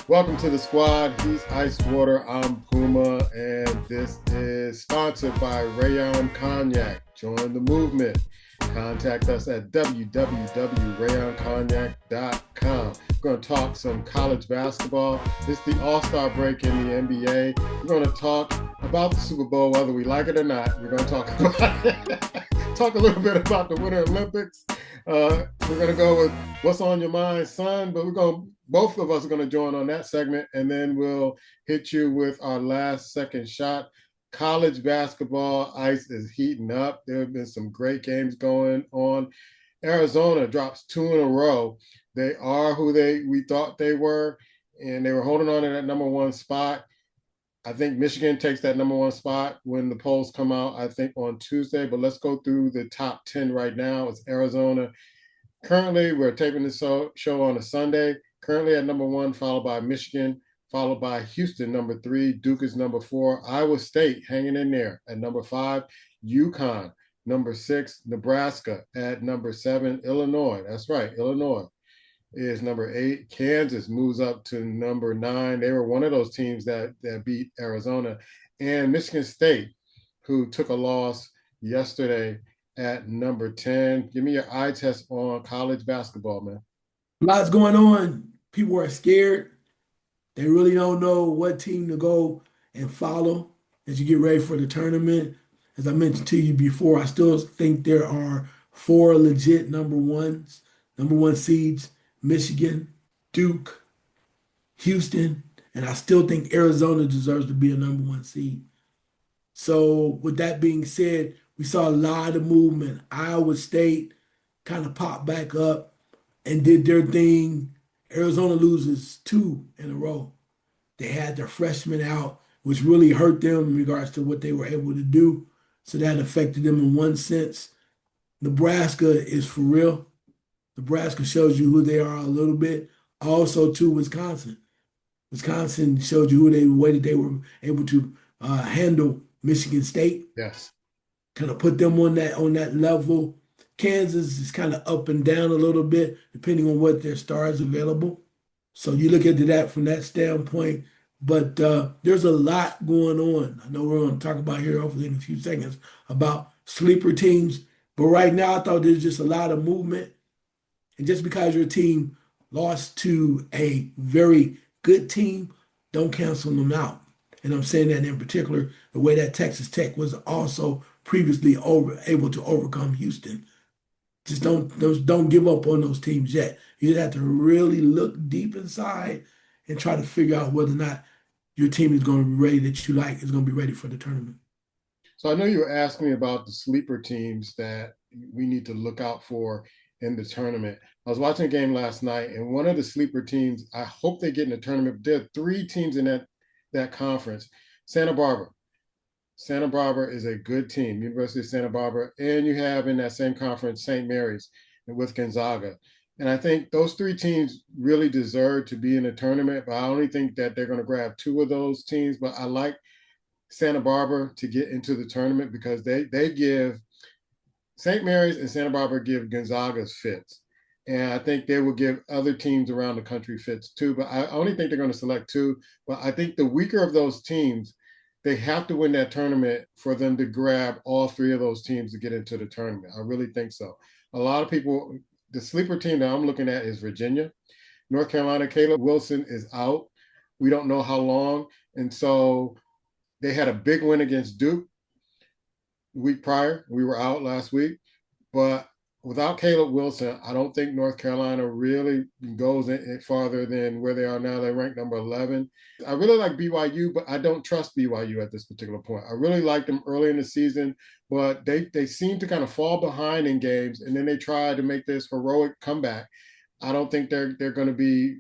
Welcome to the squad. He's Icewater, I'm Puma, and this is sponsored by Rayon Cognac. Join the movement. Contact us at www.rayoncognac.com. We're going to talk some college basketball. It's the All-Star break in the NBA. We're going to talk about the Super Bowl, whether we like it or not. We're going to talk about talk a little bit about the Winter Olympics. We're going to go with what's on your mind, son, but both of us are going to join on that segment, and then we'll hit you with our last second shot. College basketball ice is heating up. There have been some great games going on. Arizona drops 2 in a row. They are who we thought they were, and they were holding on to that number one spot. I think Michigan takes that number one spot when the polls come out, I think on Tuesday. But let's go through the top 10 right now. It's Arizona. Currently, we're taping this show on a Sunday. Currently at number one, followed by Michigan, followed by Houston, number 3. Duke is number 4. Iowa State hanging in there at number 5. UConn, number 6. Nebraska at number 7. Illinois, that's right, Illinois is number 8. Kansas moves up to number 9. They were one of those teams that beat Arizona. And Michigan State, who took a loss yesterday, at number 10. Give me your eye test on college basketball, man. Lots going on. People are scared. They really don't know what team to go and follow as you get ready for the tournament. As I mentioned to you before, I still think there are 4 legit number one seeds, Michigan, Duke, Houston, and I still think Arizona deserves to be a number one seed. So with that being said, we saw a lot of movement. Iowa State kind of popped back up and did their thing. Arizona loses 2 in a row. They had their freshmen out, which really hurt them in regards to what they were able to do. So that affected them in one sense. Nebraska is for real. Nebraska shows you who they are a little bit. Also, too, Wisconsin. Wisconsin showed you who they way that they were able to handle Michigan State, Yes. kind of put them on that level. Kansas is kind of up and down a little bit depending on what their stars available. So you look into that from that standpoint. But there's a lot going on. I know we're going to talk about here hopefully in a few seconds about sleeper teams. But right now, I thought there's just a lot of movement. And just because your team lost to a very good team, don't cancel them out. And I'm saying that in particular, the way that Texas Tech was also previously able to overcome Houston. Just don't give up on those teams yet. You just have to really look deep inside and try to figure out whether or not your team is going to be ready that you like is going to be ready for the tournament. So I know you were asking me about the sleeper teams that we need to look out for in the tournament. I was watching a game last night, and one of the sleeper teams, I hope they get in the tournament. There are 3 teams in that conference. Santa Barbara. Santa Barbara is a good team, University of Santa Barbara, and you have in that same conference St. Mary's with Gonzaga. And I think those 3 teams really deserve to be in the tournament, but I only think that they're going to grab 2 of those teams. But I like Santa Barbara to get into the tournament because they give St. Mary's and Santa Barbara give Gonzaga's fits. And I think they will give other teams around the country fits too. But I only think they're going to select 2. But I think the weaker of those teams, they have to win that tournament for them to grab all 3 of those teams to get into the tournament. I really think so. A lot of people, the sleeper team that I'm looking at is Virginia. North Carolina, Caleb Wilson is out. We don't know how long. And so they had a big win against Duke the week prior. We were out last week. But without Caleb Wilson, I don't think North Carolina really goes in farther than where they are now. They rank number 11. I really like BYU, but I don't trust BYU at this particular point. I really liked them early in the season, but they seem to kind of fall behind in games, and then they try to make this heroic comeback. I don't think they're going to be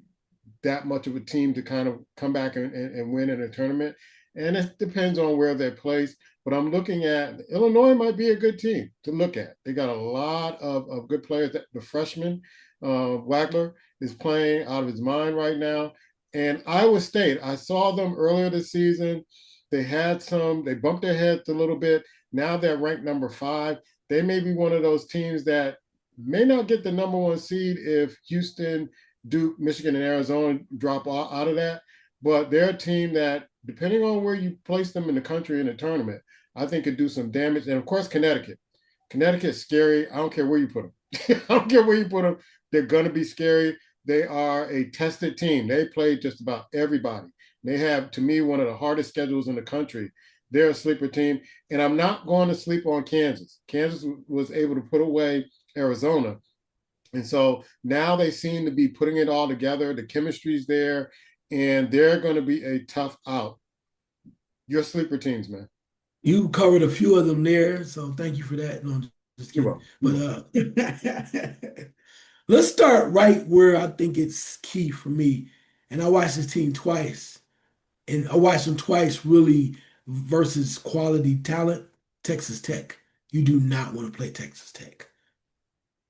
that much of a team to kind of come back and win in a tournament. And it depends on where they're placed. But I'm looking at Illinois might be a good team to look at. They got a lot of good players. The freshman, Wagler, is playing out of his mind right now. And Iowa State, I saw them earlier this season. They bumped their heads a little bit. Now they're ranked number 5. They may be one of those teams that may not get the number 1 seed if Houston Duke, Michigan, and Arizona drop out of that. But they're a team that, depending on where you place them in the country in the tournament, I think could do some damage. And of course, Connecticut. Connecticut's scary. I don't care where you put them. I don't care where you put them. They're going to be scary. They are a tested team. They played just about everybody. They have, to me, one of the hardest schedules in the country. They're a sleeper team. And I'm not going to sleep on Kansas. Kansas was able to put away Arizona. And so now they seem to be putting it all together. The chemistry's there, and they're going to be a tough out. Your sleeper teams, man. You covered a few of them there, so thank you for that. No, I'm just You're kidding. welcome. You're But welcome. let's start right where I think it's key for me. And I watched this team twice, and I watched them twice really versus quality talent. Texas Tech. You do not want to play Texas Tech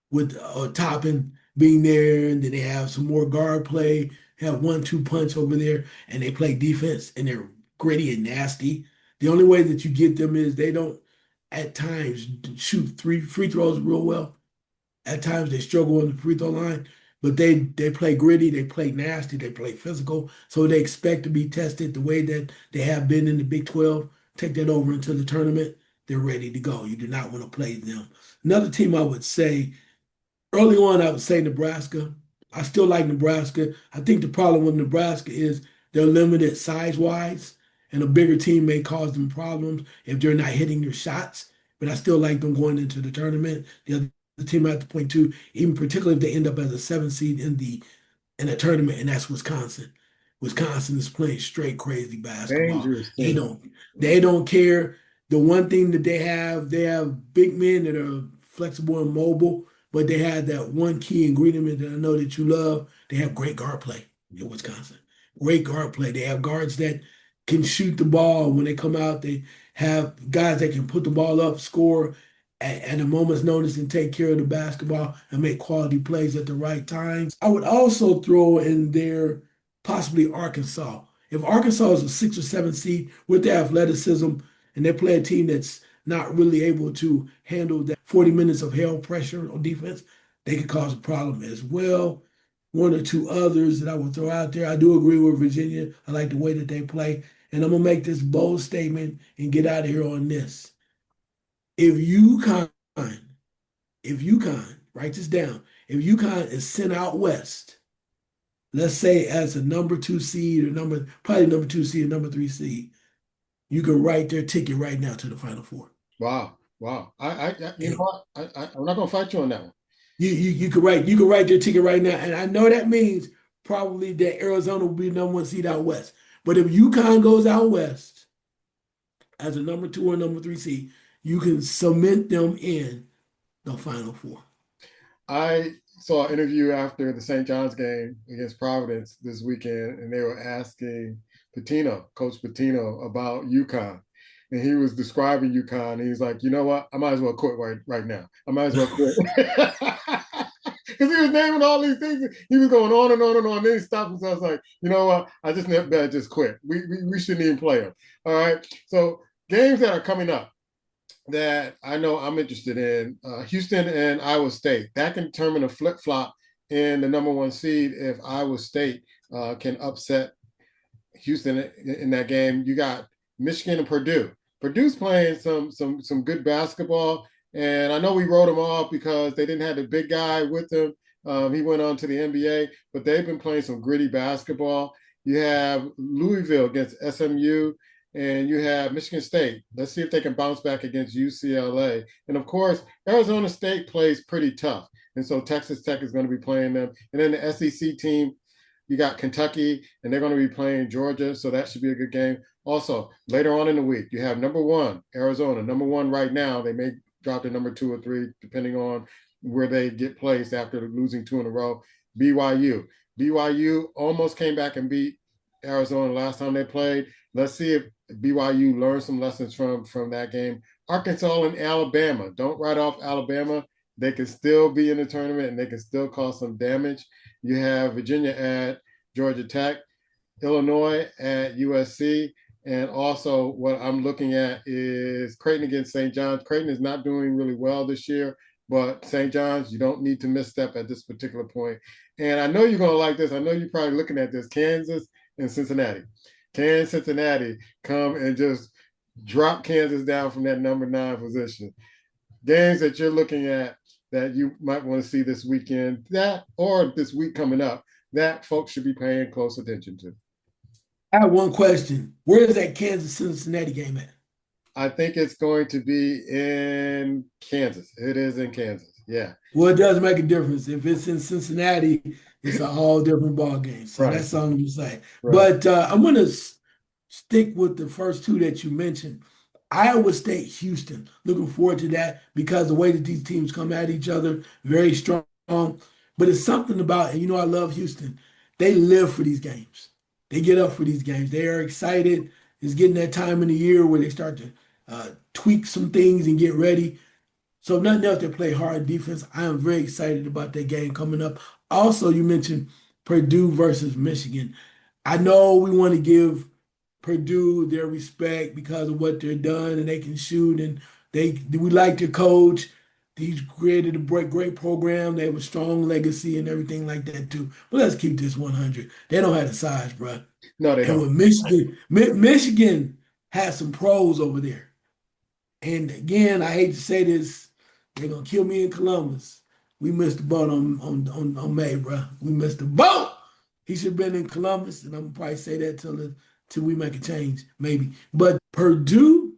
with Toppin being there, and then they have some more guard play, have 1-2 punch over there, and they play defense, and they're gritty and nasty. The only way that you get them is they don't at times shoot three free throws real well. At times they struggle on the free throw line, but they play gritty, they play nasty, they play physical, so they expect to be tested the way that they have been in the Big 12. Take that over into the tournament, they're ready to go. You do not want to play them. Another team I would say early on, I would say Nebraska. I still like Nebraska. I think the problem with Nebraska is they're limited size-wise, and a bigger team may cause them problems if they're not hitting their shots. But I still like them going into the tournament. The other team I have to point to, even particularly if they end up as a 7 seed in a tournament, and that's Wisconsin. Wisconsin is playing straight crazy basketball. Dangerous They team. don't they don't care. The one thing that they have big men that are flexible and mobile, but they have that one key ingredient that I know that you love. They have great guard play in Wisconsin. Great guard play. They have guards that can shoot the ball when they come out. They have guys that can put the ball up, score at a moment's notice and take care of the basketball and make quality plays at the right times. I would also throw in there possibly Arkansas. If Arkansas is a 6 or 7 seed with their athleticism and they play a team that's not really able to handle that 40 minutes of hell pressure on defense, they could cause a problem as well. One or two others that I would throw out there. I do agree with Virginia. I like the way that they play. And I'm gonna make this bold statement and get out of here on this. If UConn, if UConn, write this down, if UConn is sent out west, let's say as a number 2 seed or probably number 2 seed or number 3 seed, you can write their ticket right now to the Final Four. Wow. Wow. You know And what? I'm not going to fight you on that one. you can write their ticket right now. And I know that means probably that Arizona will be the number 1 seed out west. But if UConn goes out west as a number 2 or number 3 seed, you can cement them in the Final Four. I saw an interview after the St. John's game against Providence this weekend, and they were asking Coach Patino, about UConn. And he was describing UConn. And he's like, you know what? I might as well quit right now. I might as well quit. Because he was naming all these things. He was going on and on and on. Then he stopped himself. I was like, you know what? I just better just quit. We shouldn't even play them. All right. So games that are coming up that I know I'm interested in, Houston and Iowa State. That can determine a flip flop in the number 1 seed if Iowa State can upset Houston in that game. You got Michigan and Purdue. Purdue's playing some good basketball, and I know we wrote them off because they didn't have the big guy with them. He went on to the NBA, but they've been playing some gritty basketball. You have Louisville against SMU, and you have Michigan State. Let's see if they can bounce back against UCLA. And of course, Arizona State plays pretty tough. And so Texas Tech is going to be playing them. And then the SEC team, you got Kentucky, and they're going to be playing Georgia. So that should be a good game. Also, later on in the week, you have number 1, Arizona. Number 1 right now. They may drop to number 2 or 3, depending on where they get placed after losing 2 in a row. BYU. BYU almost came back and beat Arizona last time they played. Let's see if BYU learns some lessons from that game. Arkansas and Alabama. Don't write off Alabama. They can still be in the tournament and they can still cause some damage. You have Virginia at Georgia Tech, Illinois at USC, and also what I'm looking at is Creighton against St. John's. Creighton is not doing really well this year, but St. John's, you don't need to misstep at this particular point. And I know you're going to like this. I know you're probably looking at this. Kansas and Cincinnati. Can Cincinnati come and just drop Kansas down from that number 9 position? Games that you're looking at that you might want to see this weekend, that or this week coming up, that folks should be paying close attention to. I have one question. Where is that Kansas Cincinnati game at? I think it's going to be in Kansas. It is in Kansas. Yeah. Well, it does make a difference. If it's in Cincinnati, it's a all different ball game. So Right. that's all I'm gonna say. Right. But I'm gonna stick with the first two that you mentioned. Iowa State, Houston. Looking forward to that because the way that these teams come at each other, very strong. But it's something about, and I love Houston. They live for these games. They get up for these games. They are excited. It's getting that time in the year where they start to tweak some things and get ready. So if nothing else, they play hard defense. I am very excited about that game coming up. Also, you mentioned Purdue versus Michigan. I know we want to give Purdue their respect because of what they're done and they can shoot and we like their coach. He's created a great program. They have a strong legacy and everything like that too. But let's keep this 100. They don't have the size, bro. No, they And don't. with Michigan has some pros over there. And again, I hate to say this, they're gonna kill me in Columbus. We missed the boat on May, bro. We missed the boat. He should have been in Columbus, and I'm gonna probably say that till we make a change, maybe. But Purdue,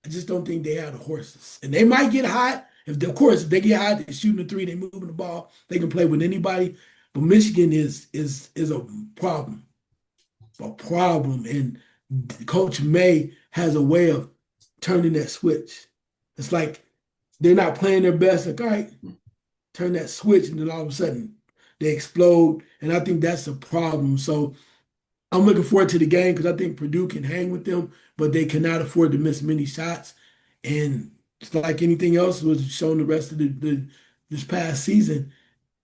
I just don't think they have the horses, and they might get hot. Of course, if they get hot, they're shooting the three, they moving the ball, they can play with anybody. But Michigan is a problem, and Coach May has a way of turning that switch. It's like they're not playing their best. Like, all right, turn that switch, and then all of a sudden they explode. And I think that's a problem. So I'm looking forward to the game because I think Purdue can hang with them, but they cannot afford to miss many shots. And it's like anything else was shown the rest of this past season.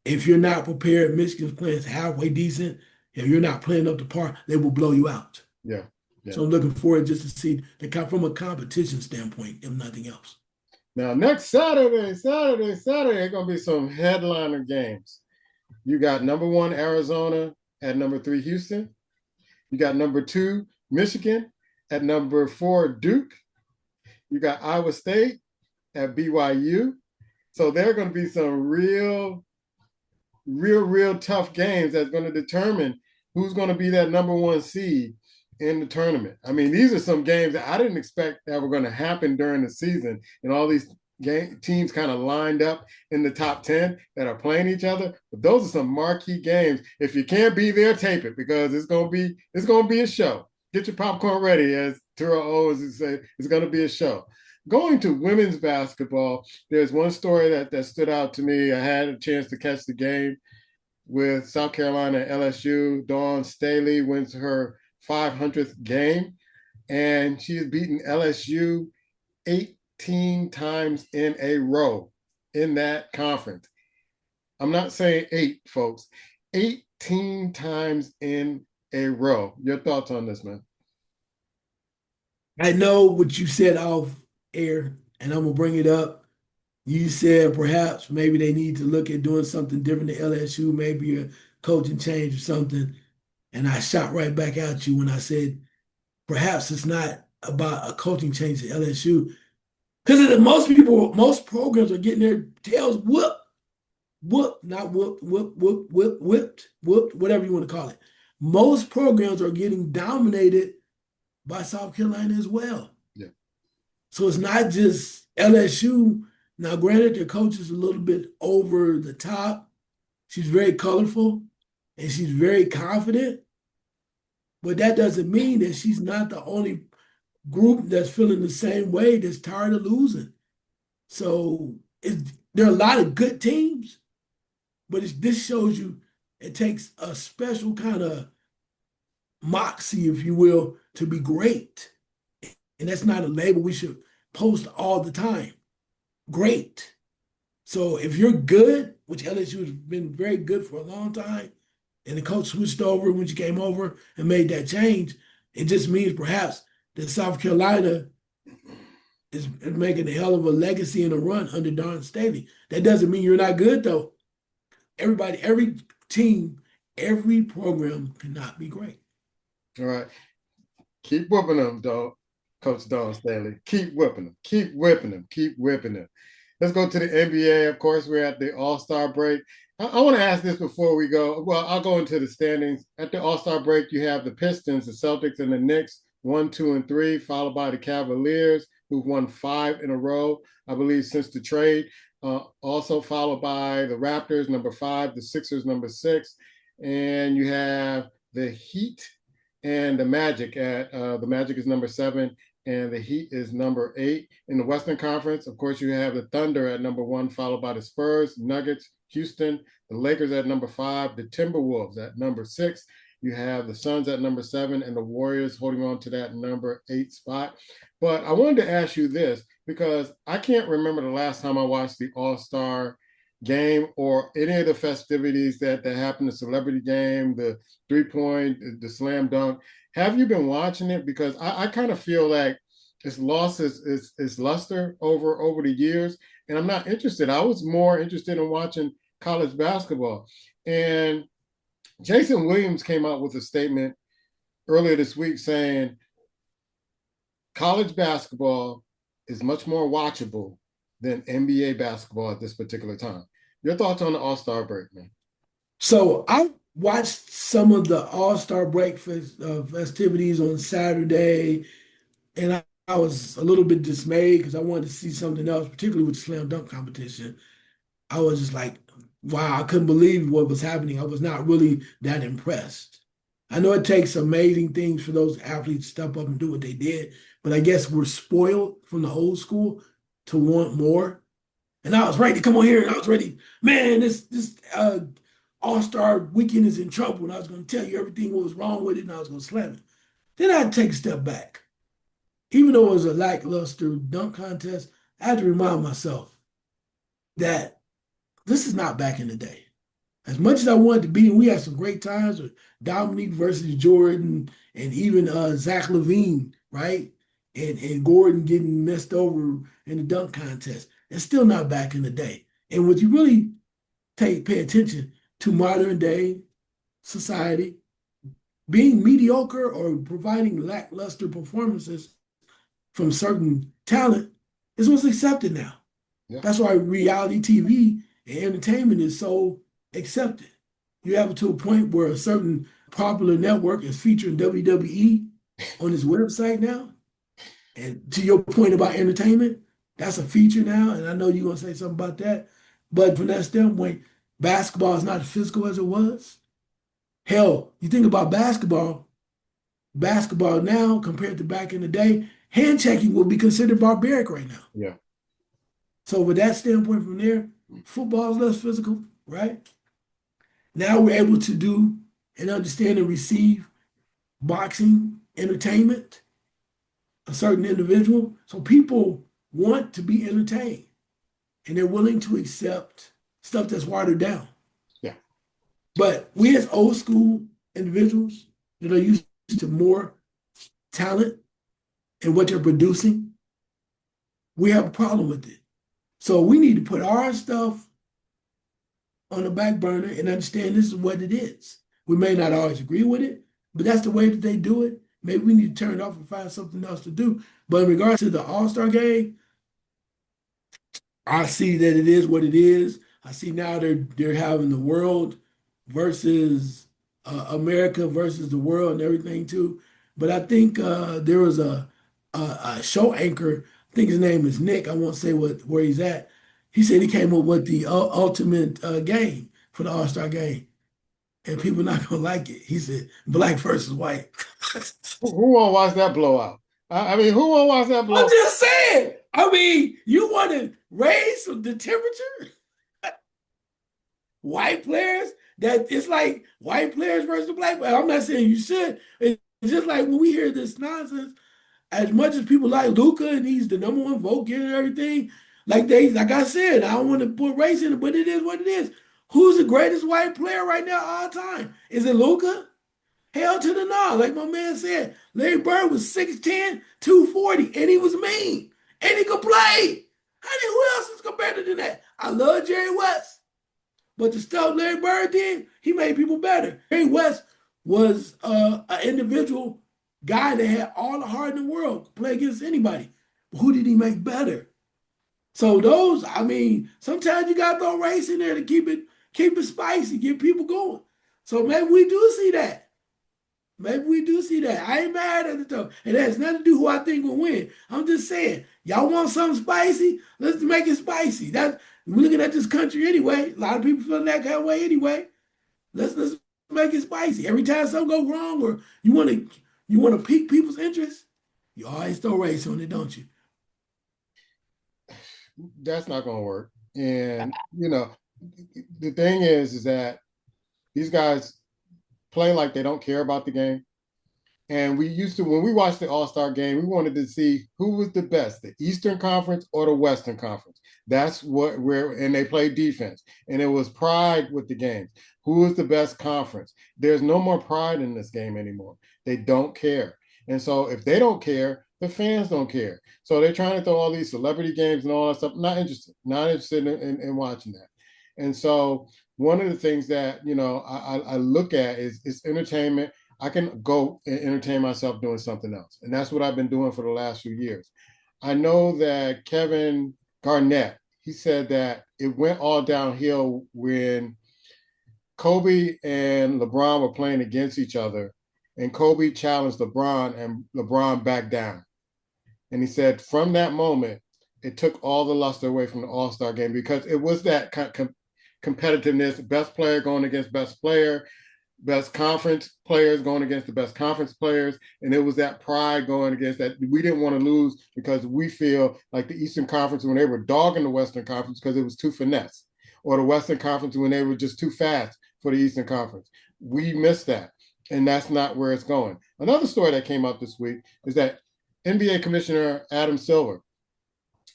If you're not prepared, Michigan's playing halfway decent. If you're not playing up to par, they will blow you out. Yeah. Yeah. So I'm looking forward just to see from a competition standpoint, if nothing else. Now, next Saturday, going to be some headliner games. You got number 1 Arizona at number 3 Houston. You got number 2 Michigan at number 4 Duke. You got Iowa State at BYU. So there are going to be some real tough games that's going to determine who's going to be that number 1 seed in the tournament. I mean, these are some games that I didn't expect that were going to happen during the season, and all these teams kind of lined up in the top 10 that are playing each other. But those are some marquee games. If you can't be there, tape it because it's going to be a show. Get your popcorn ready, as Terrell Owens would say. It's going to be a show. Going to women's basketball, there's one story that stood out to me. I had a chance to catch the game with South Carolina and LSU. Dawn Staley wins her 500th game, and she has beaten LSU 18 times in a row in that conference. I'm not saying 8, folks. 18 times in a row. Your thoughts on this, man? I know what you said off air, and I'm gonna bring it up. You said perhaps maybe they need to look at doing something different at LSU, maybe a coaching change or something. And I shot right back at you when I said perhaps it's not about a coaching change at LSU. Because most programs are getting their tails not whooped, whatever you want to call it. Most programs are getting dominated by South Carolina as well. Yeah. So it's not just LSU. Now, granted, their coach is a little bit over the top. She's very colorful and she's very confident. But that doesn't mean that she's not the only group that's feeling the same way, that's tired of losing. So there are a lot of good teams, but this shows you it takes a special kind of moxie, if you will, to be great. And that's not a label we should post all the time. Great. So if you're good, which LSU has been very good for a long time, and the coach switched over when she came over and made that change, it just means perhaps that South Carolina is making a hell of a legacy and a run under Don Staley. That doesn't mean you're not good though. Everybody, every team, every program cannot be great. All right. Keep whooping them, dog. Coach Don Stanley. Keep whipping them. Keep whipping them. Keep whipping them. Let's go to the NBA. Of course, we're at the All-Star break. I want to ask this before we go. Well, I'll go into the standings. At the All-Star break, you have the Pistons, the Celtics, and the Knicks, 1, 2, and 3, followed by the Cavaliers, who've won 5 in a row, I believe, since the trade. Also followed by the Raptors, number 5, the Sixers, number 6, and you have the Heat and the Magic at the Magic is number 7 and the Heat is number 8. In the Western Conference, of course, you have the Thunder at number 1, followed by the Spurs, Nuggets, Houston, the Lakers at number 5, the Timberwolves at number 6. You have the Suns at number 7 and the Warriors holding on to that number 8 spot. But I wanted to ask you this because I can't remember the last time I watched the All-Star game or any of the festivities that happened, the celebrity game, the 3 point, the slam dunk. Have you been watching it? Because I kind of feel like it's lost its luster over the years, and I'm not interested. I was more interested in watching college basketball. And Jason Williams came out with a statement earlier this week saying college basketball is much more watchable than NBA basketball at this particular time. Your thoughts on the All-Star break, man? So I watched some of the All-Star break festivities on Saturday, and I was a little bit dismayed because I wanted to see something else, particularly with the slam dunk competition. I was just like, wow, I couldn't believe what was happening. I was not really that impressed. I know it takes amazing things for those athletes to step up and do what they did, but I guess we're spoiled from the old school to want more. And I was ready to come on here and I was ready, man, this All-Star weekend is in trouble. And I was going to tell you everything what was wrong with it and I was going to slam it. Then I had to take a step back. Even though it was a lackluster dunk contest, I had to remind myself that this is not back in the day. As much as I wanted to be, and we had some great times with Dominique versus Jordan and even Zach LaVine, right? And Gordon getting messed over in the dunk contest. It's still not back in the day. And when you really pay attention to modern day society, being mediocre or providing lackluster performances from certain talent is what's accepted now. Yeah. That's why reality TV and entertainment is so accepted. You have it to a point where a certain popular network is featuring WWE on its website now. And to your point about entertainment, that's a feature now. And I know you're going to say something about that. But from that standpoint, basketball is not as physical as it was. Hell, you think about basketball now compared to back in the day, hand checking would be considered barbaric right now. Yeah. So with that standpoint from there, football is less physical, right? Now we're able to do and understand and receive boxing entertainment, a certain individual. So people want to be entertained and they're willing to accept stuff that's watered down. Yeah. But we as old school individuals that are used to more talent and what they're producing, we have a problem with it. So we need to put our stuff on the back burner and understand this is what it is. We may not always agree with it, but that's the way that they do it. Maybe we need to turn it off and find something else to do. But in regards to the All-Star game, I see that it is what it is. I see now they're having the world versus America versus the world and everything too. But I think there was a show anchor. I think his name is Nick. I won't say where he's at. He said he came up with the ultimate game for the All Star game, and people not gonna like it. He said black versus white. Who won't watch that blowout? I mean, who won't watch that I'm blowout? just saying. I mean, you want to raise the temperature? White players, that it's like white players versus black players. I'm not saying you should. It's just like when we hear this nonsense, as much as people like Luca and he's the number one vote getter and everything, like I said, I don't want to put race in it, but it is what it is. Who's the greatest white player right now all time? Is it Luca? Hell to the no. Like my man said, Larry Bird was 6'10", 240, and he was mean. and he could play. Who else is better than that? I love Jerry West. But the stuff Larry Bird did, he made people better. Jerry West was an individual guy that had all the heart in the world to play against anybody. But who did he make better? So those, I mean, sometimes you gotta throw race in there to keep it spicy, get people going. So maybe we do see that. Maybe we do see that. I ain't mad at it though. It has nothing to do who I think will win. I'm just saying, y'all want something spicy? Let's make it spicy. That we're looking at this country anyway. A lot of people feeling that kind of way anyway. Let's make it spicy. Every time something go wrong or you want to pique people's interest, you always throw race on it, don't you? That's not going to work. And the thing is that these guys play like they don't care about the game. And we used to, when we watched the All Star game, we wanted to see who was the best, the Eastern Conference or the Western Conference. That's and they played defense. And it was pride with the games. Who is the best conference? There's no more pride in this game anymore. They don't care. And so if they don't care, the fans don't care. So they're trying to throw all these celebrity games and all that stuff. Not interested in watching that. And so one of the things that, I look at is entertainment. I can go and entertain myself doing something else. And that's what I've been doing for the last few years. I know that Kevin Garnett, he said that it went all downhill when Kobe and LeBron were playing against each other, and Kobe challenged LeBron, and LeBron backed down. And he said from that moment, it took all the luster away from the All Star game because it was that competitiveness, best player going against best player, best conference players going against the best conference players. And it was that pride going against that. We didn't want to lose because we feel like the Eastern Conference when they were dogging the Western Conference because it was too finesse, or the Western Conference when they were just too fast for the Eastern Conference. We missed that. And that's not where it's going. Another story that came out this week is that NBA Commissioner Adam Silver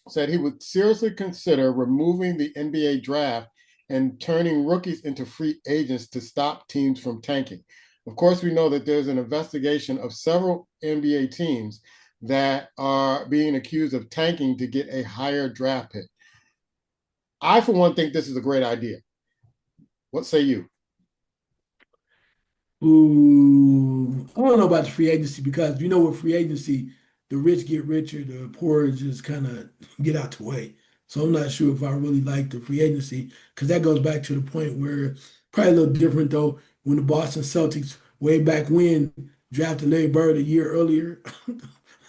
said he would seriously consider removing the NBA draft and turning rookies into free agents to stop teams from tanking. Of course, we know that there's an investigation of several NBA teams that are being accused of tanking to get a higher draft pick. I, for one, think this is a great idea. What say you? Ooh, I don't know about the free agency because with free agency, the rich get richer, the poor just kind of get out the way. So I'm not sure if I really like the free agency because that goes back to the point where probably a little different though when the Boston Celtics way back when drafted Larry Bird a year earlier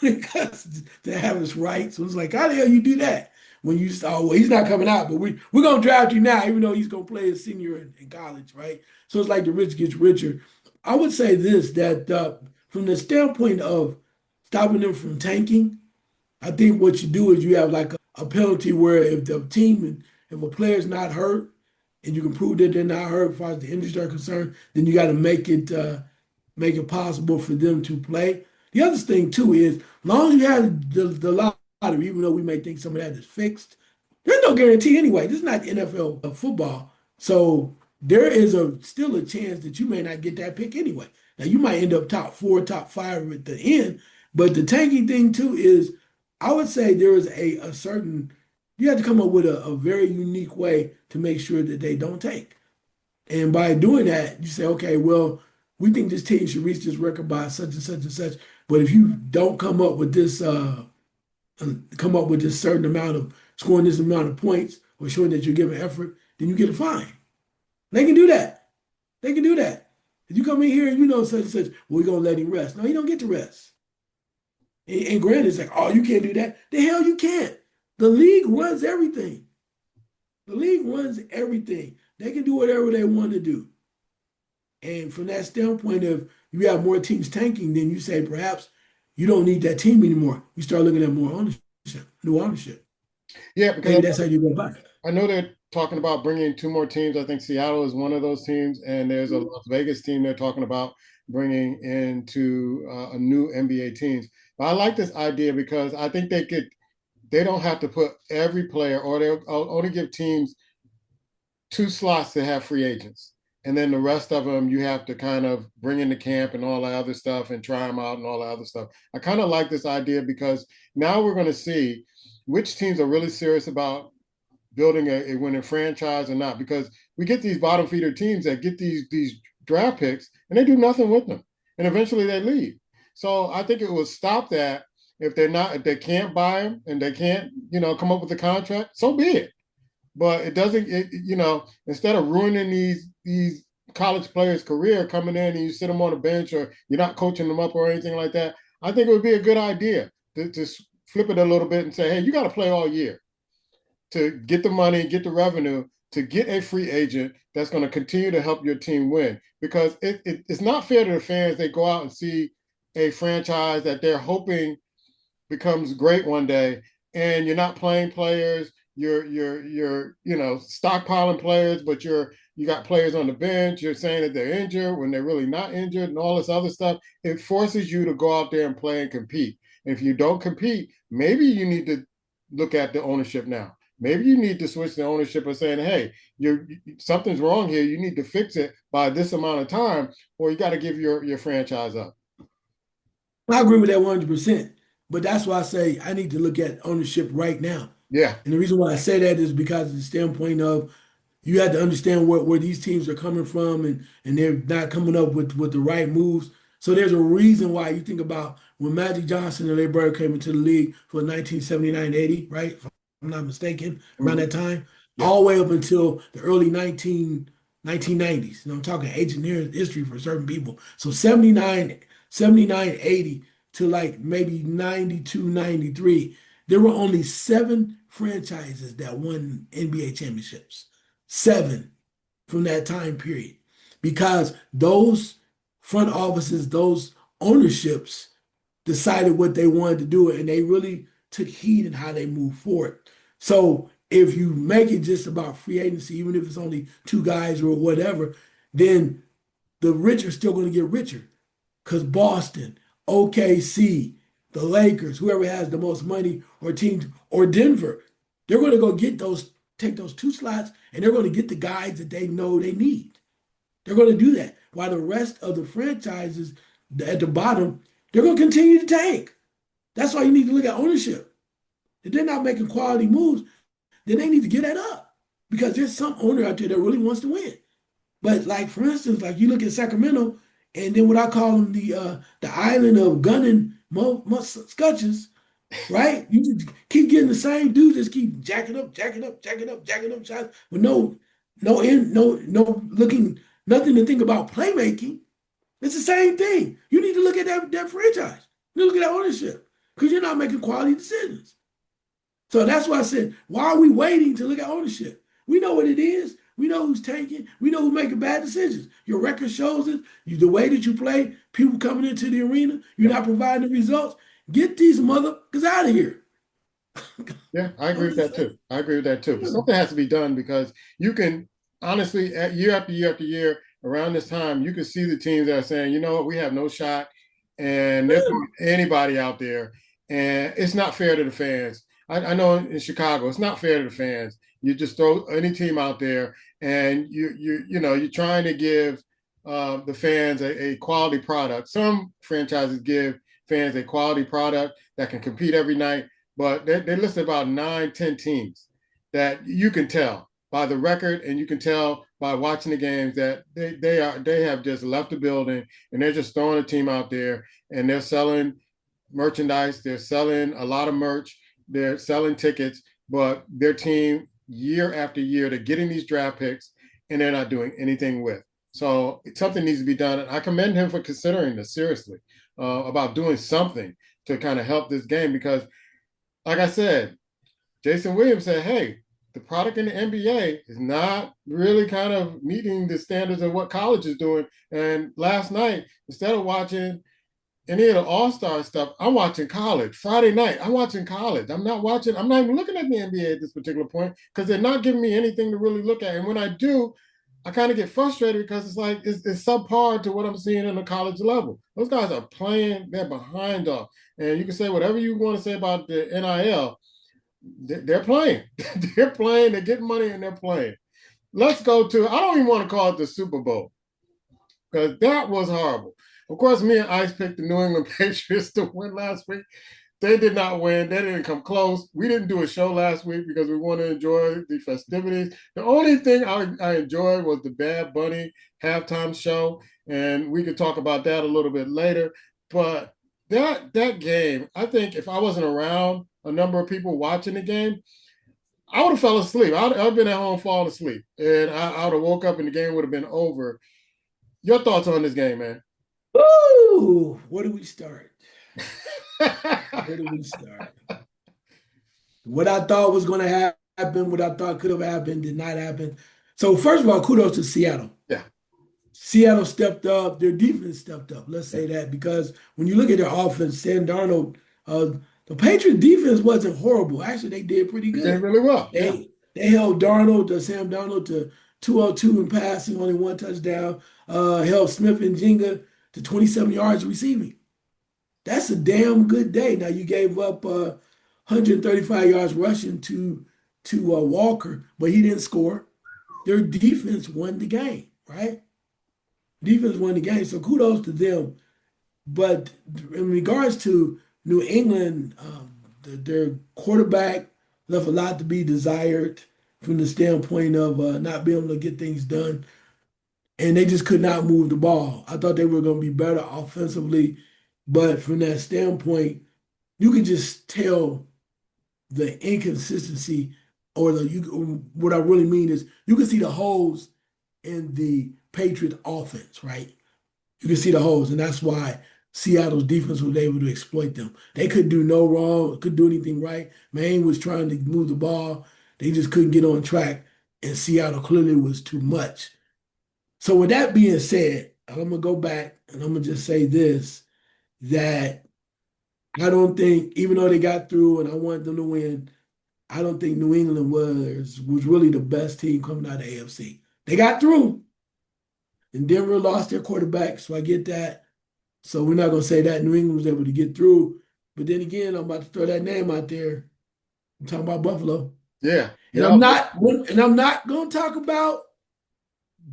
because to have his rights. So it's like, how the hell you do that? When you start, well, he's not coming out, but we're gonna draft you now, even though he's gonna play his senior in college, right? So it's like the rich gets richer. I would say this that from the standpoint of stopping them from tanking, I think what you do is you have like a penalty where if the team, if a player's not hurt, and you can prove that they're not hurt as far as the injuries are concerned, then you got to make it possible for them to play. The other thing too is, as long as you have the lottery, even though we may think some of that is fixed, there's no guarantee anyway. This is not the NFL football, so there is still a chance that you may not get that pick anyway. Now you might end up top four, top five at the end, but the tanking thing too is, I would say there is a certain you have to come up with a very unique way to make sure that they don't tank. And by doing that, you say, okay, well, we think this team should reach this record by such and such and such. But if you don't come up with this certain amount of scoring this amount of points or showing that you're giving effort, then you get a fine. They can do that. They can do that. If you come in here and you know such and such, well, we're gonna let him rest. No, he don't get to rest. And granted, it's like, oh, you can't do that. The hell you can't. The league runs everything. The league runs everything. They can do whatever they want to do. And from that standpoint, if you have more teams tanking, then you say perhaps you don't need that team anymore. You start looking at more ownership, new ownership. Yeah, because Maybe that's how you go back. I know they're talking about bringing two more teams. I think Seattle is one of those teams, and there's a Las Vegas team they're talking about bringing into a new NBA teams. But I like this idea because I think they don't have to put every player, or they'll only give teams two slots to have free agents. and then the rest of them you have to kind of bring into camp and all that other stuff and try them out and all that other stuff. I kind of like this idea because now we're going to see which teams are really serious about building a winning franchise or not, because we get these bottom feeder teams that get these draft picks and they do nothing with them, and eventually they leave. So I think it will stop that. If they can't buy them and they can't come up with a contract, so be it. But it doesn't, instead of ruining these college players' career coming in and you sit them on the bench or you're not coaching them up or anything like that, I think it would be a good idea to flip it a little bit and say, hey, you got to play all year to get the money, get the revenue, to get a free agent that's going to continue to help your team win. Because it's not fair to the fans. They go out and see a franchise that they're hoping becomes great one day, and you're not playing players. You're stockpiling players, but you got players on the bench. You're saying that they're injured when they're really not injured, and all this other stuff. It forces you to go out there and play and compete. And if you don't compete, maybe you need to look at the ownership now. Maybe you need to switch the ownership and saying, hey, something's wrong here. You need to fix it by this amount of time, or you got to give your franchise up. I agree with that 100%. But that's why I say I need to look at ownership right now. Yeah. And the reason why I say that is because of the standpoint of you have to understand where these teams are coming from, and they're not coming up with the right moves. So there's a reason why you think about when Magic Johnson and Larry Bird came into the league for 1979-80, right? If I'm not mistaken, around Mm-hmm. that time, Yeah. all the way up until the early 1990s. And I'm talking ancient history for certain people. So 80 to like maybe 92, 93, there were only seven franchises that won NBA championships. Seven from that time period. Because those front offices, those ownerships decided what they wanted to do, and they really took heed in how they moved forward. So if you make it just about free agency, even if it's only two guys or whatever, then the rich are still going to get richer because Boston, OKC, the Lakers, whoever has the most money or teams, or Denver, they're going to go get those, take those two slots, and they're going to get the guys that they know they need. They're going to do that. While the rest of the franchises at the bottom, they're going to continue to tank. That's why you need to look at ownership. If they're not making quality moves, then they need to get that up because there's some owner out there that really wants to win. But like for instance, like you look at Sacramento, and then what I call them the island of gunning scutches, right? You just keep getting the same dudes, just keep jacking up, jacking up, jacking up, jacking up shots with no looking, nothing to think about playmaking. It's the same thing. You need to look at that franchise. You look at that ownership because you're not making quality decisions. So that's why I said, why are we waiting to look at ownership? We know what it is. We know who's taking. We know who's making bad decisions. Your record shows it. The way that you play, people coming into the arena, you're Yeah. not providing the results. Get these motherfuckers out of here. Yeah, I agree I'm with just that saying. too. I agree with that too. But Yeah. something has to be done because you can honestly, year after year after year, around this time, you can see the teams that are saying, you know what, we have no shot, and they're throwing anybody out there, and it's not fair to the fans. I know in Chicago, it's not fair to the fans. You just throw any team out there, and you're trying to give the fans a quality product. Some franchises give fans a quality product that can compete every night, but they listed about 9, 10 teams that you can tell by the record, and you can tell by watching the games that they have just left the building and they're just throwing a team out there, and they're selling merchandise, they're selling a lot of merch, they're selling tickets, but their team year after year they're getting these draft picks and they're not doing anything with. So something needs to be done, and I commend him for considering this seriously about doing something to kind of help this game because like I said, Jason Williams said, hey, the product in the NBA is not really kind of meeting the standards of what college is doing. And last night, instead of watching any of the all-star stuff, I'm watching college. Friday night, I'm watching college. I'm not even looking at the NBA at this particular point because they're not giving me anything to really look at. And when I do, I kind of get frustrated because it's like it's subpar to what I'm seeing in the college level. Those guys are playing, they're behind off. And you can say whatever you want to say about the NIL, they're playing. They're playing, they're getting money and they're playing. let's go to. I don't even want to call it the Super Bowl because that was horrible. Of course, me and Ice picked the New England Patriots to win last week. They did not win. They didn't come close. We didn't do a show last week because we want to enjoy the festivities. The only thing I enjoyed was the Bad Bunny halftime show, and we could talk about that a little bit later. But that game, I think if I wasn't around a number of people watching the game, I would have fell asleep. I'd been at home falling asleep, and I would have woke up and the game would have been over. Your thoughts on this game, man? Ooh, where do we start? Where do we start? What I thought was going to happen, what I thought could have happened, did not happen. So first of all, kudos to Seattle. Yeah, Seattle stepped up. Their defense stepped up. Let's yeah, say that because when you look at their offense, Sam Darnold, the Patriots defense wasn't horrible. Actually, they did pretty we did good. really well. Yeah, They held Sam Darnold to 202 in passing, only one touchdown. Held Smith and Jinga to 27 yards receiving. That's a damn good day. Now you gave up 135 yards rushing to Walker, but he didn't score. Their defense won the game, right? Defense won the game, so kudos to them. But in regards to New England, their quarterback left a lot to be desired from the standpoint of not being able to get things done, and they just could not move the ball. I thought they were going to be better offensively, but from that standpoint, you could just tell the inconsistency, or what I really mean is you can see the holes in the Patriot offense, right? You can see the holes, and that's why Seattle's defense was able to exploit them. They could do no wrong, could do anything right. Maine was trying to move the ball. They just couldn't get on track, and Seattle clearly was too much. So with that being said, I'm gonna go back and I'm gonna just say this, that I don't think, even though they got through and I wanted them to win, I don't think New England was really the best team coming out of the AFC. They got through, and Denver lost their quarterback, so I get that. So we're not gonna say that New England was able to get through. But then again, I'm about to throw that name out there. I'm talking about Buffalo. yeah, And yeah. I'm not gonna talk about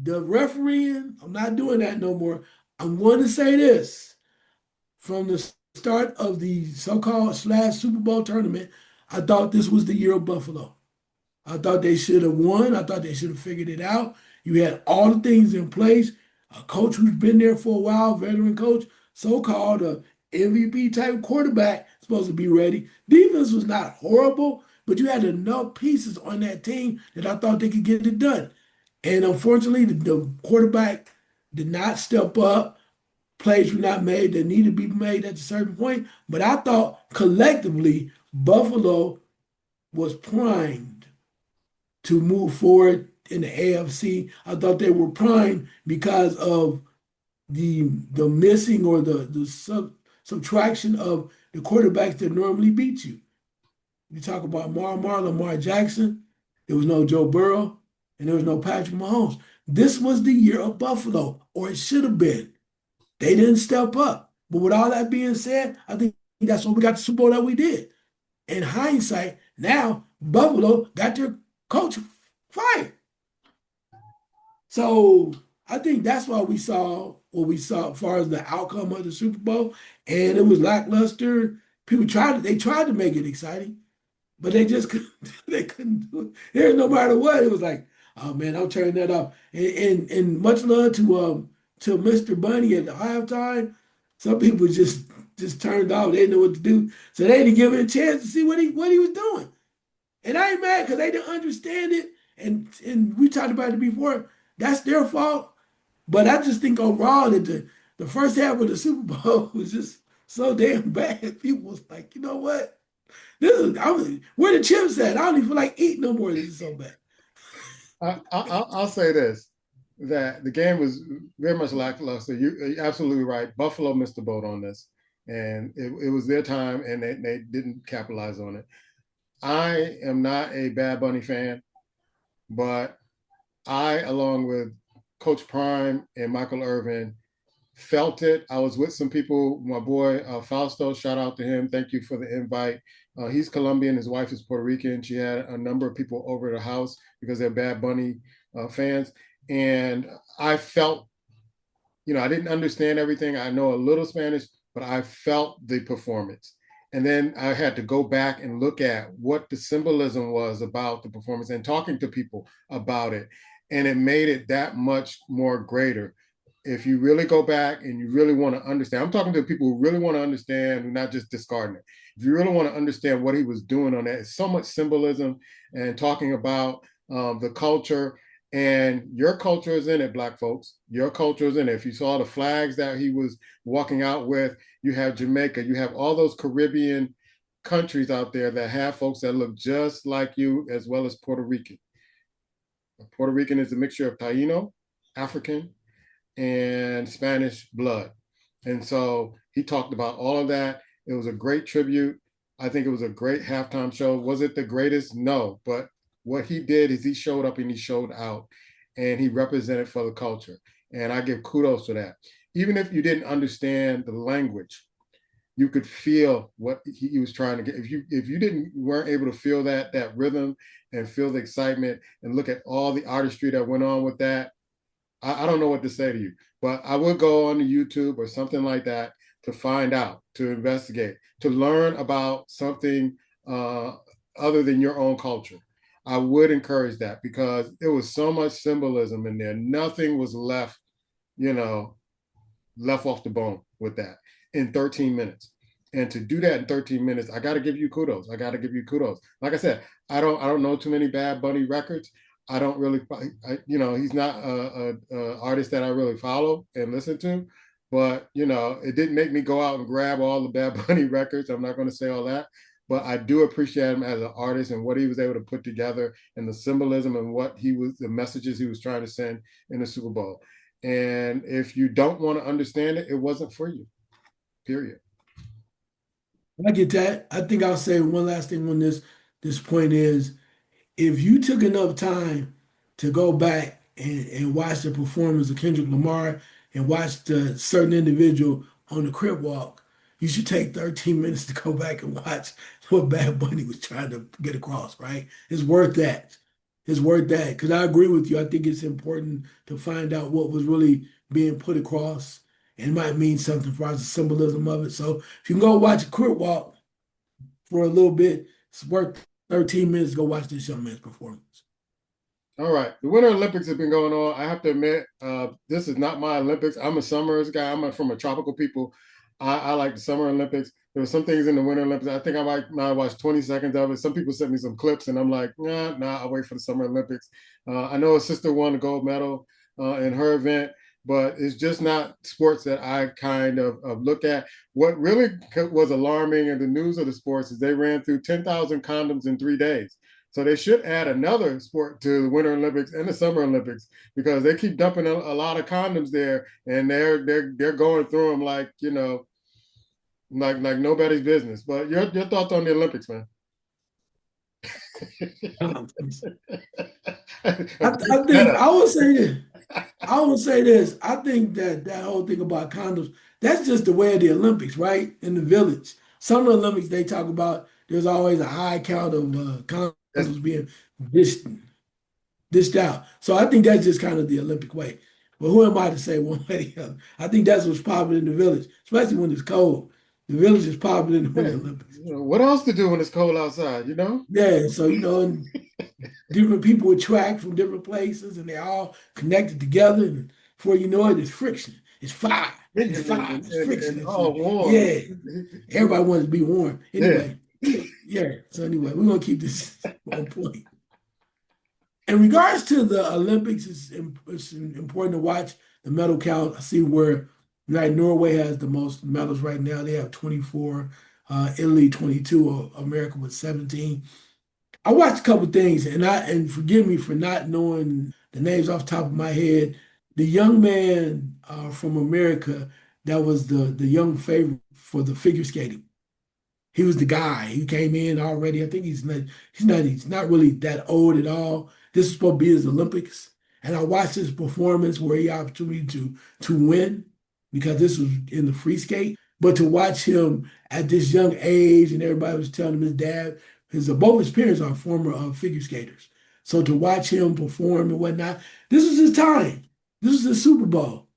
the refereeing. I'm not doing that no more. I'm going to say this. From the start of the so-called slash Super Bowl tournament, I thought this was the year of Buffalo. I thought they should have won. I thought they should have figured it out. You had all the things in place. A coach who's been there for a while, veteran coach, so-called a MVP type quarterback, supposed to be ready. Defense was not horrible, but you had enough pieces on that team that I thought they could get it done. And unfortunately, the quarterback did not step up. Plays were not made that needed to be made at a certain point. But I thought collectively, Buffalo was primed to move forward in the AFC. I thought they were primed because of the missing or the subtraction of the quarterbacks that normally beat you. You talk about Lamar Jackson. There was no Joe Burrow, and there was no Patrick Mahomes. This was the year of Buffalo, or it should have been. They didn't step up. But with all that being said, I think that's why we got the Super Bowl that we did. In hindsight, now Buffalo got their coach fired. So I think that's why we saw what we saw as far as the outcome of the Super Bowl. And it was lackluster. They tried to make it exciting, but they just couldn't, they couldn't do it. There's no matter what. It was like, oh man, I'm turning that off. And much love to Mr. Bunny at the halftime. Some people just turned off. They didn't know what to do. So they didn't give him a chance to see what he was doing. And I ain't mad because they didn't understand it. And we talked about it before. That's their fault. But I just think overall that the first half of the Super Bowl was just so damn bad. People was like, you know what? Where the chips at? I don't even feel like eating no more. This is so bad. I'll say this: that the game was very much lackluster. You're absolutely right. Buffalo missed the boat on this, and it was their time, and they didn't capitalize on it. I am not a Bad Bunny fan, but I, along with Coach Prime and Michael Irvin, felt it. I was with some people. My boy Fausto, shout out to him. Thank you for the invite. He's Colombian. His wife is Puerto Rican. She had a number of people over at the house because they're Bad Bunny fans, and I felt, I didn't understand everything. I know a little Spanish, but I felt the performance. And then I had to go back and look at what the symbolism was about the performance and talking to people about it. And it made it that much more greater. If you really go back and you really want to understand, I'm talking to people who really want to understand, not just discarding it. If you really want to understand what he was doing on that, it's so much symbolism and talking about the culture, and your culture is in it, Black folks. Your culture is in it. If you saw the flags that he was walking out with, you have Jamaica, you have all those Caribbean countries out there that have folks that look just like you, as well as Puerto Rican. Puerto Rican is a mixture of Taino, African, and Spanish blood. And so he talked about all of that. It was a great tribute. I think it was a great halftime show. Was it the greatest? No. But what he did is he showed up and he showed out, and he represented for the culture. And I give kudos to that. Even if you didn't understand the language, you could feel what he was trying to get. If you didn't weren't able to feel that rhythm and feel the excitement and look at all the artistry that went on with that, I don't know what to say to you, but I would go on to YouTube or something like that to find out, to investigate, to learn about something other than your own culture. I would encourage that because there was so much symbolism in there. Nothing was left, you know, left off the bone with that in 13 minutes. And to do that in 13 minutes, I got to give you kudos. I got to give you kudos. Like I said, I don't know too many Bad Bunny records. I don't really, he's not a artist that I really follow and listen to. But it didn't make me go out and grab all the Bad Bunny records. I'm not going to say all that, but I do appreciate him as an artist and what he was able to put together and the symbolism and the messages he was trying to send in the Super Bowl. And if you don't want to understand it, it wasn't for you. Period. I get that. I think I'll say one last thing on this point is if you took enough time to go back and watch the performance of Kendrick Lamar and watch the certain individual on the crib walk, you should take 13 minutes to go back and watch what Bad Bunny was trying to get across, right? It's worth that. It's worth that. Because I agree with you. I think it's important to find out what was really being put across. And it might mean something for us, the symbolism of it. So if you can go watch a crib walk for a little bit, it's worth 13 minutes to go watch this young man's performance. All right. The Winter Olympics have been going on. I have to admit, this is not my Olympics. I'm a summers guy. From a tropical people. I like the Summer Olympics. There were some things in the Winter Olympics. I think I might now watch 20 seconds of it. Some people sent me some clips, and I'm like, nah, I'll wait for the Summer Olympics. I know a sister won the gold medal in her event, but it's just not sports that I kind of look at. What really was alarming in the news of the sports is they ran through 10,000 condoms in 3 days. So they should add another sport to the Winter Olympics and the Summer Olympics because they keep dumping a lot of condoms there, and they're going through them like like nobody's business. But your thoughts on the Olympics, man? Um, I think I would say this. I would say this. I think that whole thing about condoms, that's just the way of the Olympics, right? In the village. Some of the Olympics they talk about there's always a high count of condoms being dished, dished out. So I think that's just kind of the Olympic way. But who am I to say one way or the other? I think that's what's popular in the village, especially when it's cold. The village is popular in the Winter Yeah. Olympics. What else to do when it's cold outside? Yeah, so and different people would track from different places and they're all connected together. And before you know it, it's friction. It's fire. and, It's and, fire. and, It's friction. and all warm. Yeah. Everybody wants to be warm. Yeah. Anyway, yeah. So anyway, we're gonna keep this on point. In regards to the Olympics, it's important to watch the medal count. I see where like Norway has the most medals right now. They have 24, Italy 22, America with 17. I watched a couple things, and forgive me for not knowing the names off the top of my head. The young man from America that was the young favorite for the figure skating. He was the guy. He came in already. I think he's not really that old at all. This is supposed to be his Olympics. And I watched his performance where he had opportunity to win because this was in the free skate. But to watch him at this young age, and everybody was telling him his dad, both his parents are former figure skaters. So to watch him perform and whatnot, this was his time. This was the Super Bowl.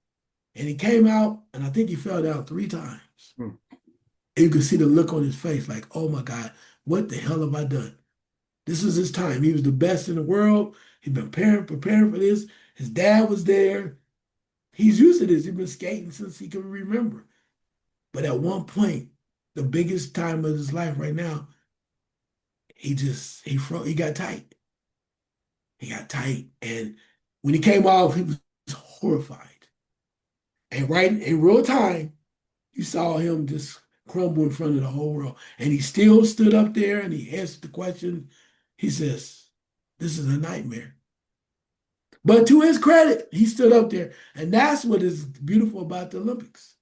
And he came out, and I think he fell down 3 times. Hmm. And you could see the look on his face, like, oh my God, what the hell have I done? This was his time. He was the best in the world. He'd been preparing for this. His dad was there. He's used to this. He's been skating since he can remember. But at one point, the biggest time of his life right now, he got tight. He got tight. And when he came off, he was horrified. And right in real time, you saw him just crumble in front of the whole world. And he still stood up there and he answered the question. He says, "This is a nightmare." But to his credit, he stood up there. And that's what is beautiful about the Olympics.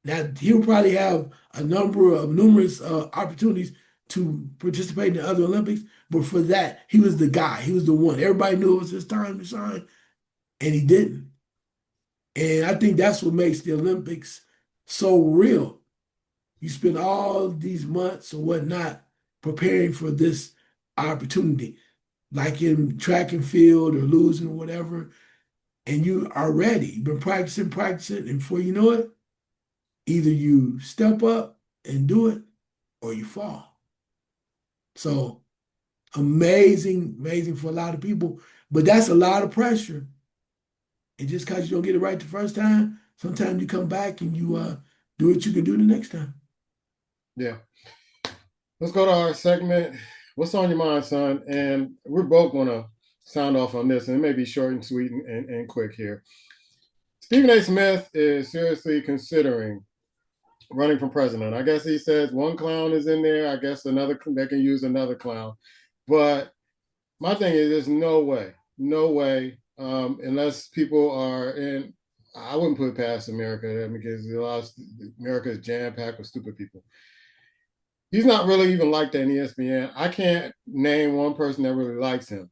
Now, he'll probably have a number of numerous opportunities to participate in the other Olympics. But for that, he was the guy. He was the one. Everybody knew it was his time to shine, and he didn't. And I think that's what makes the Olympics so real. You spend all these months or whatnot preparing for this opportunity, like in track and field or losing or whatever, and you are ready. You've been practicing, and before you know it, either you step up and do it or you fall. So amazing, amazing for a lot of people, but that's a lot of pressure. And just because you don't get it right the first time, sometimes you come back and you do what you can do the next time. Yeah. Let's go to our segment. What's on your mind, son? And we're both going to sound off on this, and it may be short and sweet and quick here. Stephen A. Smith is seriously considering running for president. I guess he says one clown is in there. I guess another they can use another clown. But my thing is, there's no way, unless people are in. I wouldn't put it past America because America is jam packed with stupid people. He's not really even liked in ESPN. I can't name one person that really likes him.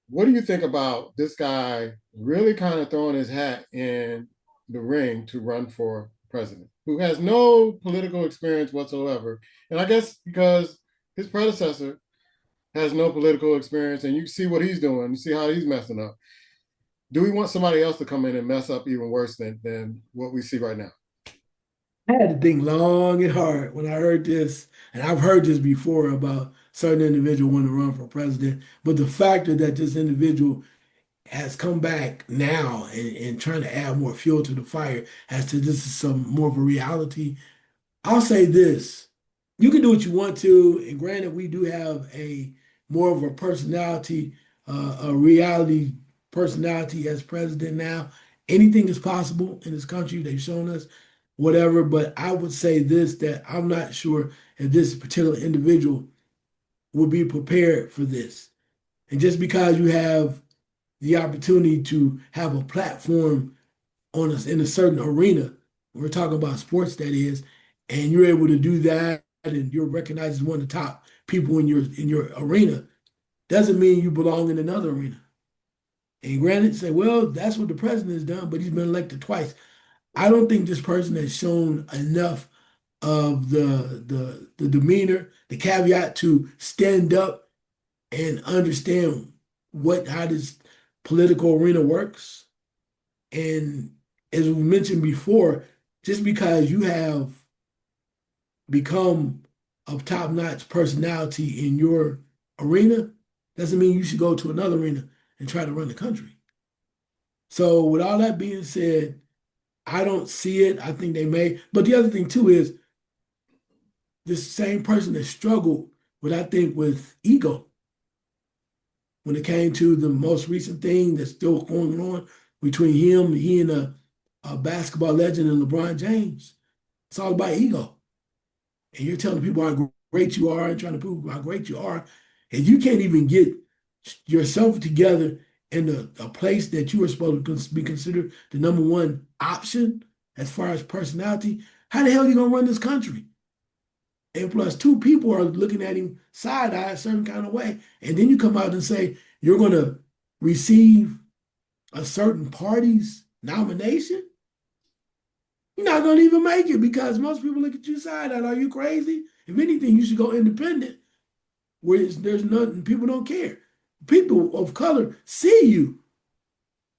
What do you think about this guy really kind of throwing his hat in the ring to run for president, who has no political experience whatsoever? And I guess because his predecessor has no political experience, and you see what he's doing, you see how he's messing up. Do we want somebody else to come in and mess up even worse than what we see right now? I had to think long and hard when I heard this, and I've heard this before about certain individual wanting to run for president. But the factor that this individual has come back now and trying to add more fuel to the fire as to this is some more of a reality. I'll say this. You can do what you want to, and granted, we do have a more of a personality, a reality personality as president now. Anything is possible in this country. They've shown us whatever, but I would say this that I'm not sure if this particular individual will be prepared for this. And just because you have the opportunity to have a platform on us in a certain arena, we're talking about sports that is, and you're able to do that and you're recognized as one of the top people in your arena, doesn't mean you belong in another arena. And granted, say, well, that's what the president has done, but he's been elected twice. I don't think this person has shown enough of the demeanor, the caveat to stand up and understand what how this political arena works. And as we mentioned before, just because you have become a top-notch personality in your arena doesn't mean you should go to another arena and try to run the country. So with all that being said, I don't see it. I think they may. But the other thing too is this same person that struggled with, I think, with ego when it came to the most recent thing that's still going on between he and a basketball legend and LeBron James. It's all about ego. And you're telling people how great you are and trying to prove how great you are. And you can't even get yourself together in a place that you are supposed to be considered the number one option as far as personality. How the hell are you going to run this country? And plus, two people are looking at him side eye a certain kind of way. And then you come out and say you're going to receive a certain party's nomination. You're not going to even make it because most people look at you side eye. Are you crazy? If anything, you should go independent. where there's nothing, people don't care. People of color see you.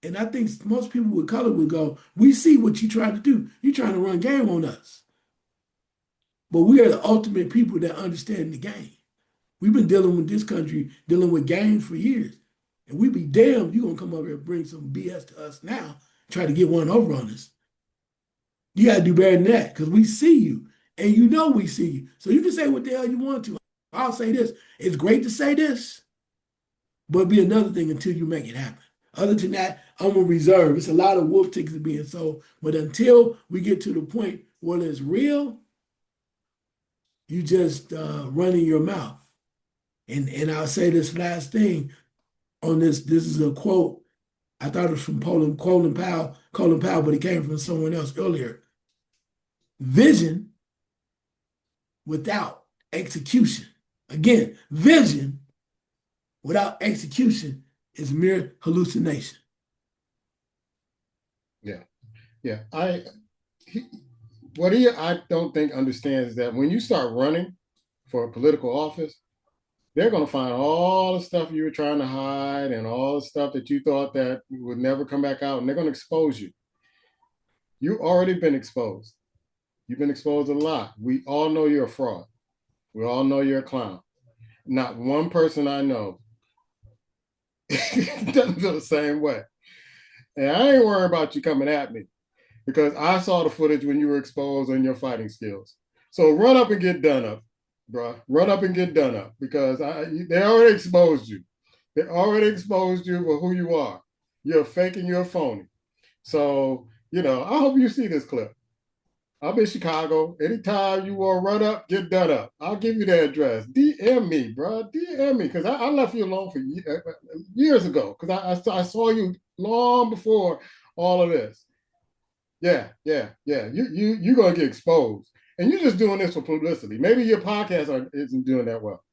And I think most people with color would go, we see what you try to do. You're trying to run game on us. But we are the ultimate people that understand the game. We've been dealing with this country, dealing with games for years. And we be damned, you gonna come over here and bring some BS to us now, try to get one over on us. You gotta do better than that because we see you. And you know we see you. So you can say what the hell you want to. I'll say this. It's great to say this, but it'll be another thing until you make it happen. Other than that, I'm gonna reserve. It's a lot of wolf tickets being sold, but until we get to the point where it's real, you just running your mouth. And I'll say this last thing on this. This is a quote. I thought it was from Colin Powell, but it came from someone else earlier. Vision without execution. Again, vision without execution is mere hallucination. Yeah, yeah. He, what he I don't think understands that when you start running for a political office, they're going to find all the stuff you were trying to hide and all the stuff that you thought that would never come back out, and they're going to expose you. You've already been exposed. You've been exposed a lot. We all know you're a fraud. We all know you're a clown. Not one person I know doesn't feel the same way. And I ain't worried about you coming at me because I saw the footage when you were exposed on your fighting skills. So run up and get done up, bro. Run up and get done up because they already exposed you. They already exposed you for who you are. You're fake and you're a phony. So, I hope you see this clip. I'm in Chicago. Anytime you want to run up, get done up. I'll give you the address. DM me, bro. DM me because I left you alone for years ago because I saw you long before all of this. Yeah, yeah, yeah. You're gonna get exposed, and you're just doing this for publicity. Maybe your podcast isn't doing that well.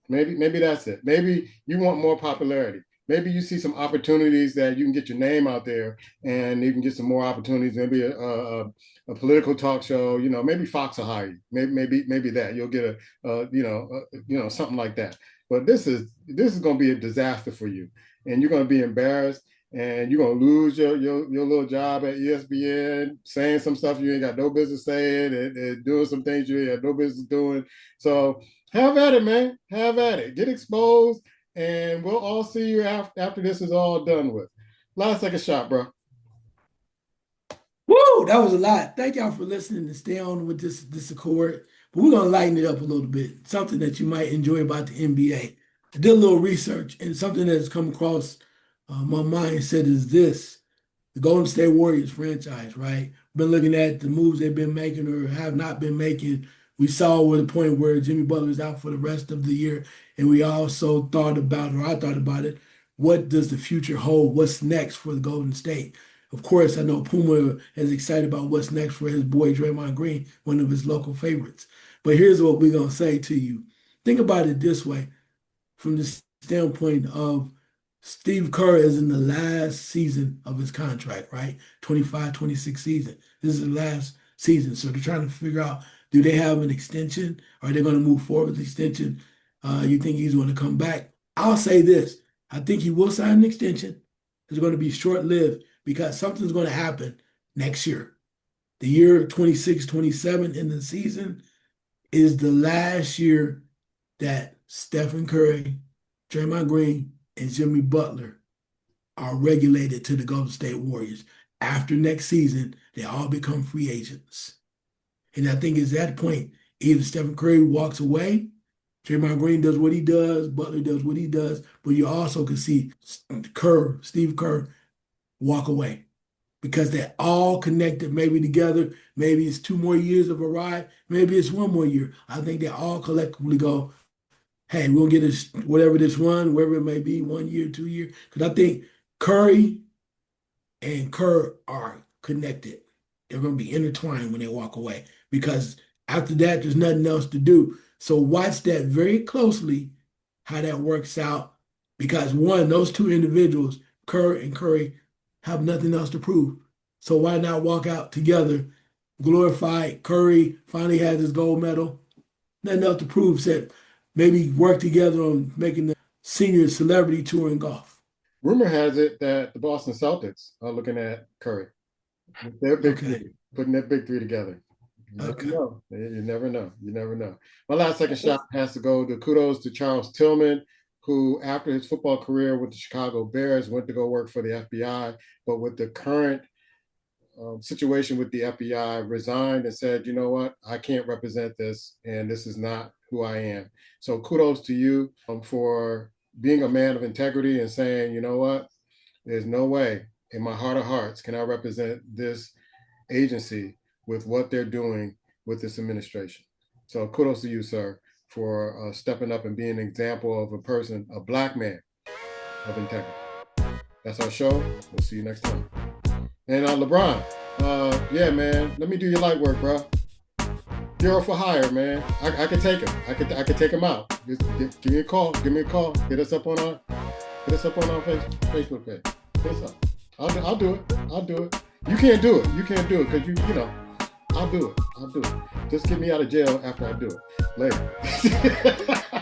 Maybe that's it. Maybe you want more popularity. Maybe you see some opportunities that you can get your name out there, and you can get some more opportunities. Maybe a political talk show. Maybe Fox will hire you. Maybe that you'll get something like that. But this is going to be a disaster for you, and you're going to be embarrassed, and you're going to lose your little job at ESPN, saying some stuff you ain't got no business saying, and doing some things you ain't got no business doing. So have at it, man. Have at it. Get exposed, and we'll all see you after this is all done with. Last second shot, bro. Woo, that was a lot. Thank y'all for listening and stay on with this accord. But we're gonna lighten it up a little bit. Something that you might enjoy about the NBA. I did a little research, and something that has come across my mindset is this: the Golden State Warriors franchise, right? Been looking at the moves they've been making or have not been making. We saw with the point where Jimmy Butler is out for the rest of the year, and we also thought about, or I thought about it, what does the future hold? What's next for the Golden State? Of course, I know Puma is excited about what's next for his boy Draymond Green, one of his local favorites. But here's what we're gonna say to you. Think about it this way from the standpoint of Steve Kerr is in the last season of his contract, right? 25, 26 season. This is the last season. So they're trying to figure out, do they have an extension? Are they going to move forward with the extension? You think he's going to come back? I'll say this. I think he will sign an extension. It's going to be short-lived because something's going to happen next year. The year 26, 27 in the season is the last year that Stephen Curry, Draymond Green, and Jimmy Butler are regulated to the Golden State Warriors. After next season, they all become free agents. And I think it's that point, either Stephen Curry walks away, Draymond Green does what he does, Butler does what he does, but you also can see Steve Kerr walk away because they're all connected maybe together. Maybe it's 2 more years of a ride. Maybe it's 1 more year. I think they all collectively go, hey, we'll get this, whatever this run, wherever it may be, 1 year, 2 year. Because I think Curry and Kerr are connected. They're going to be intertwined when they walk away because after that, there's nothing else to do. So watch that very closely, how that works out. Because one, those two individuals, Kerr and Curry, have nothing else to prove. So why not walk out together, glorified? Curry finally has his gold medal. Nothing else to prove, said, maybe work together on making the senior celebrity tour in golf. Rumor has it that the Boston Celtics are looking at Curry with their big Okay. three, putting their big three together. You never Okay. know. You never know. You never know. My last second shot has to go to kudos to Charles Tillman, who, after his football career with the Chicago Bears, went to go work for the FBI. But with the current situation with the FBI, resigned and said, you know what, I can't represent this, and this is not who I am. So kudos to you for being a man of integrity and saying, you know what, there's no way in my heart of hearts can I represent this agency with what they're doing with this administration. So kudos to you, sir, for stepping up and being an example of a person, a black man of integrity. That's our show. We'll see you next time. And LeBron, yeah, man, let me do your light work, bro. Hero for hire, man. I can take him. I could take him out. Just give me a call. Give me a call. Hit us up on our Facebook page. Hit us up. I'll do it. I'll do it. You can't do it. You can't do it because you know. I'll do it. I'll do it. Just get me out of jail after I do it. Later.